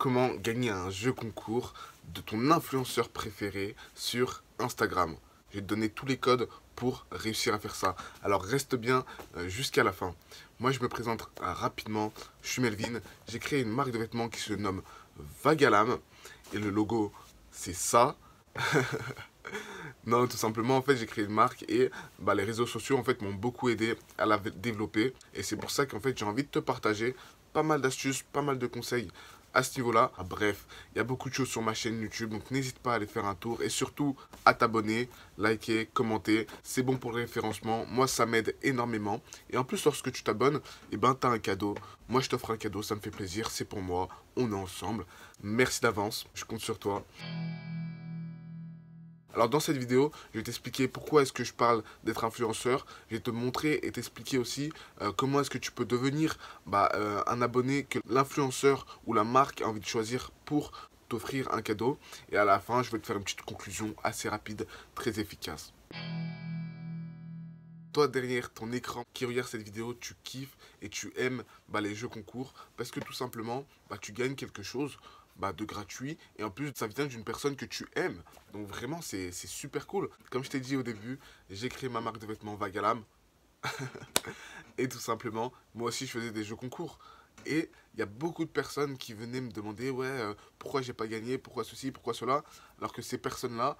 comment gagner un jeu concours de ton influenceur préféré sur Instagram. Je vais te donner tous les codes pour réussir à faire ça. Alors reste bien jusqu'à la fin. Moi je me présente rapidement, je suis Melvin, j'ai créé une marque de vêtements qui se nomme Vagalam et le logo c'est ça. Non, tout simplement, en fait, j'ai créé une marque et les réseaux sociaux, en fait, m'ont beaucoup aidé à la développer. Et c'est pour ça qu'en fait, j'ai envie de te partager pas mal d'astuces, pas mal de conseils à ce niveau-là. Bref, il y a beaucoup de choses sur ma chaîne YouTube, donc n'hésite pas à aller faire un tour et surtout à t'abonner, liker, commenter. C'est bon pour le référencement. Moi, ça m'aide énormément. Et en plus, lorsque tu t'abonnes, eh ben, t'as un cadeau. Moi, je t'offre un cadeau, ça me fait plaisir, c'est pour moi. On est ensemble. Merci d'avance, je compte sur toi. Alors dans cette vidéo, je vais t'expliquer pourquoi est-ce que je parle d'être influenceur. Je vais te montrer et t'expliquer aussi comment est-ce que tu peux devenir un abonné que l'influenceur ou la marque a envie de choisir pour t'offrir un cadeau. Et à la fin, je vais te faire une petite conclusion assez rapide, très efficace. Toi, derrière ton écran qui regarde cette vidéo, tu kiffes et tu aimes les jeux concours parce que tout simplement, tu gagnes quelque chose de gratuit et en plus, ça vient d'une personne que tu aimes. Donc vraiment, c'est super cool. Comme je t'ai dit au début, j'ai créé ma marque de vêtements Vagalam et tout simplement, moi aussi, je faisais des jeux concours. Et il y a beaucoup de personnes qui venaient me demander, ouais, pourquoi j'ai pas gagné, pourquoi ceci, pourquoi cela, alors que ces personnes-là,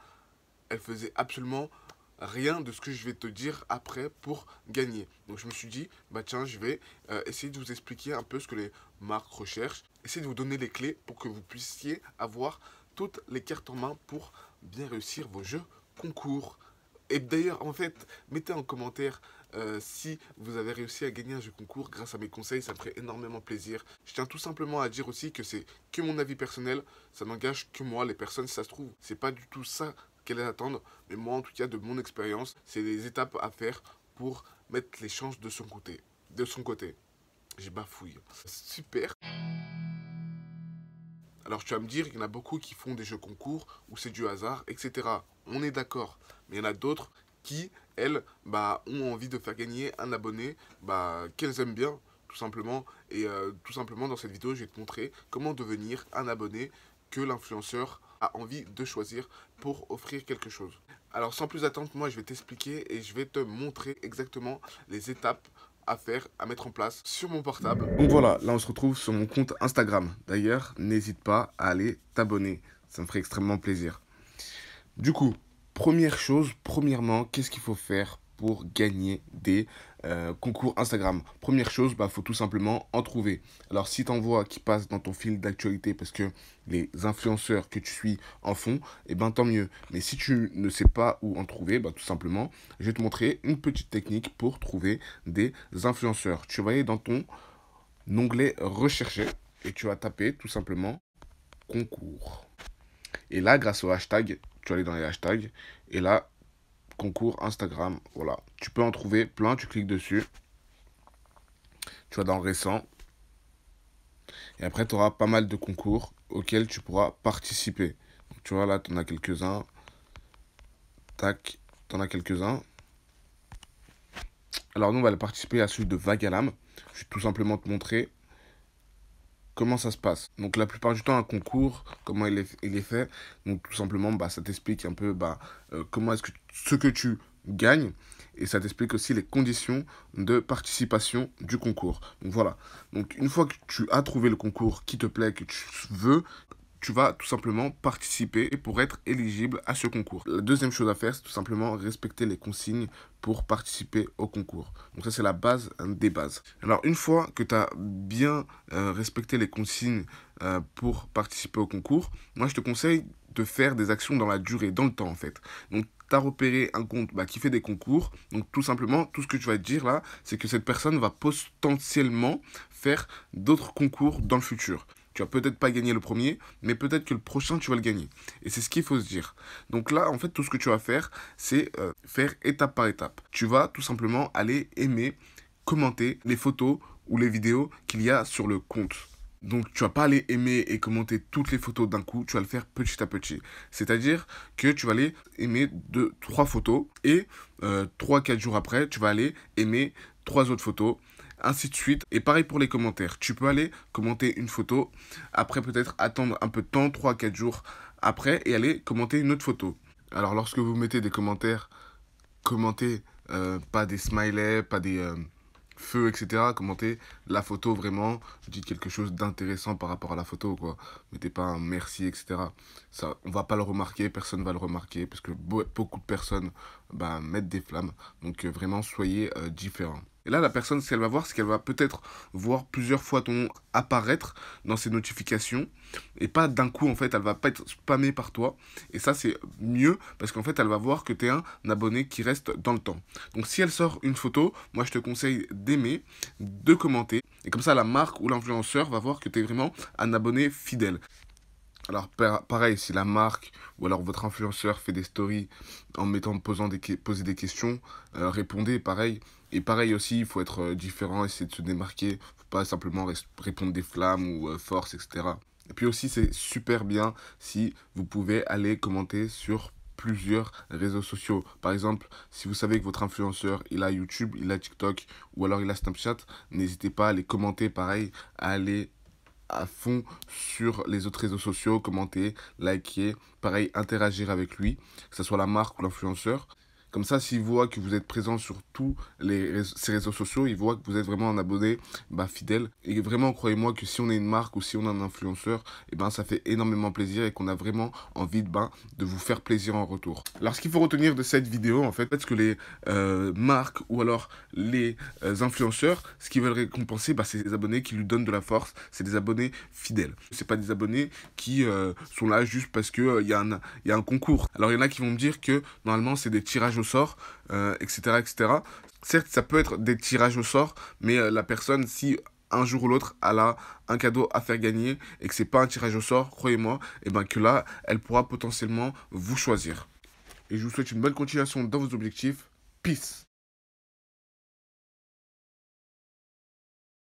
elles faisaient absolument rien de ce que je vais te dire après pour gagner. Donc je me suis dit, tiens, je vais essayer de vous expliquer un peu ce que les marques recherchent, essayer de vous donner les clés pour que vous puissiez avoir toutes les cartes en main pour bien réussir vos jeux concours. Et d'ailleurs, en fait, mettez en commentaire si vous avez réussi à gagner un jeu concours grâce à mes conseils, ça me ferait énormément plaisir. Je tiens tout simplement à dire aussi que c'est que mon avis personnel, ça n'engage que moi, les personnes, si ça se trouve, c'est pas du tout ça qu'elles attendent, mais moi, en tout cas, de mon expérience, c'est des étapes à faire pour mettre les chances de son côté. De son côté. J'ai bafouillé. Super. Alors tu vas me dire qu'il y en a beaucoup qui font des jeux concours où c'est du hasard, etc. On est d'accord. Mais il y en a d'autres qui, elles, ont envie de faire gagner un abonné qu'elles aiment bien, tout simplement. Et tout simplement, dans cette vidéo, je vais te montrer comment devenir un abonné que l'influenceur a envie de choisir pour offrir quelque chose. Alors sans plus attendre, moi je vais t'expliquer et je vais te montrer exactement les étapes à faire, à mettre en place sur mon portable. Donc voilà, là on se retrouve sur mon compte Instagram. D'ailleurs, n'hésite pas à aller t'abonner, ça me ferait extrêmement plaisir. Du coup, premièrement, qu'est-ce qu'il faut faire pour gagner des concours Instagram? Première chose, faut tout simplement en trouver. Alors si tu en vois qui passent dans ton fil d'actualité parce que les influenceurs que tu suis en font, tant mieux. Mais si tu ne sais pas où en trouver, tout simplement, je vais te montrer une petite technique pour trouver des influenceurs. Tu vas aller dans ton onglet rechercher et tu vas taper tout simplement concours. Et là, grâce au hashtag, tu vas aller dans les hashtags et là, concours Instagram, voilà. Tu peux en trouver plein, tu cliques dessus. Tu vas dans récent. Et après, tu auras pas mal de concours auxquels tu pourras participer. Donc, tu vois, là, tu en as quelques-uns. Tac, tu en as quelques-uns. Alors, nous, on va aller participer à celui de Vagalam. Je vais tout simplement te montrer comment ça se passe. Donc la plupart du temps, un concours, comment il est fait. Donc tout simplement, ça t'explique un peu comment est-ce que ce que tu gagnes. Et ça t'explique aussi les conditions de participation du concours. Donc voilà. Donc une fois que tu as trouvé le concours qui te plaît, que tu veux, tu vas tout simplement participer pour être éligible à ce concours. La deuxième chose à faire, c'est tout simplement respecter les consignes pour participer au concours. Donc ça, c'est la base des bases. Alors, une fois que tu as bien respecté les consignes pour participer au concours, moi, je te conseille de faire des actions dans la durée, dans le temps, en fait. Donc, tu as repéré un compte qui fait des concours. Donc, tout simplement, tout ce que tu vas te dire là, c'est que cette personne va potentiellement faire d'autres concours dans le futur. Tu vas peut-être pas gagner le premier, mais peut-être que le prochain, tu vas le gagner. Et c'est ce qu'il faut se dire. Donc là, en fait, tout ce que tu vas faire, c'est faire étape par étape. Tu vas tout simplement aller aimer, commenter les photos ou les vidéos qu'il y a sur le compte. Donc, tu vas pas aller aimer et commenter toutes les photos d'un coup, tu vas le faire petit à petit. C'est-à-dire que tu vas aller aimer 3 photos et 3-4 jours après, tu vas aller aimer 3 autres photos. ainsi de suite. Et pareil pour les commentaires. Tu peux aller commenter une photo, après peut-être attendre un peu de temps, 3 à 4 jours après, et aller commenter une autre photo. Alors lorsque vous mettez des commentaires, commentez pas des smileys, pas des feux, etc. Commentez la photo vraiment, dites quelque chose d'intéressant par rapport à la photo, quoi. Mettez pas un merci, etc. Ça, on va pas le remarquer, personne va le remarquer, parce que beaucoup de personnes mettent des flammes. Donc vraiment, soyez différents. Et là, la personne, ce qu'elle va voir, c'est qu'elle va peut-être voir plusieurs fois ton nom apparaître dans ses notifications. Et pas d'un coup, en fait, elle va pas être spammée par toi. Et ça, c'est mieux parce qu'en fait, elle va voir que tu es un abonné qui reste dans le temps. Donc, si elle sort une photo, moi, je te conseille d'aimer, de commenter. Et comme ça, la marque ou l'influenceur va voir que tu es vraiment un abonné fidèle. Alors pareil, si la marque ou alors votre influenceur fait des stories en poser des questions, répondez pareil. Et pareil aussi, il faut être différent, essayer de se démarquer. Faut pas simplement répondre des flammes ou force, etc. Et puis aussi, c'est super bien si vous pouvez aller commenter sur plusieurs réseaux sociaux. Par exemple, si vous savez que votre influenceur, il a YouTube, il a TikTok ou alors il a Snapchat, n'hésitez pas à les commenter pareil, à aller à fond sur les autres réseaux sociaux, commenter, liker, pareil, interagir avec lui, que ce soit la marque ou l'influenceur. Comme ça, s'il voit que vous êtes présent sur tous ces réseaux sociaux, il voit que vous êtes vraiment un abonné fidèle. Et vraiment, croyez-moi que si on est une marque ou si on est un influenceur, ça fait énormément plaisir et qu'on a vraiment envie de vous faire plaisir en retour. Alors, ce qu'il faut retenir de cette vidéo, en fait, c'est que les marques ou alors les influenceurs, ce qu'ils veulent récompenser, c'est des abonnés qui lui donnent de la force, c'est des abonnés fidèles. C'est pas des abonnés qui sont là juste parce que y a un concours. Alors, il y en a qui vont me dire que normalement, c'est des tirages au sort, etc., etc. Certes, ça peut être des tirages au sort, mais la personne, si un jour ou l'autre, elle a un cadeau à faire gagner et que c'est pas un tirage au sort, croyez-moi, que là, elle pourra potentiellement vous choisir. Et je vous souhaite une bonne continuation dans vos objectifs. Peace!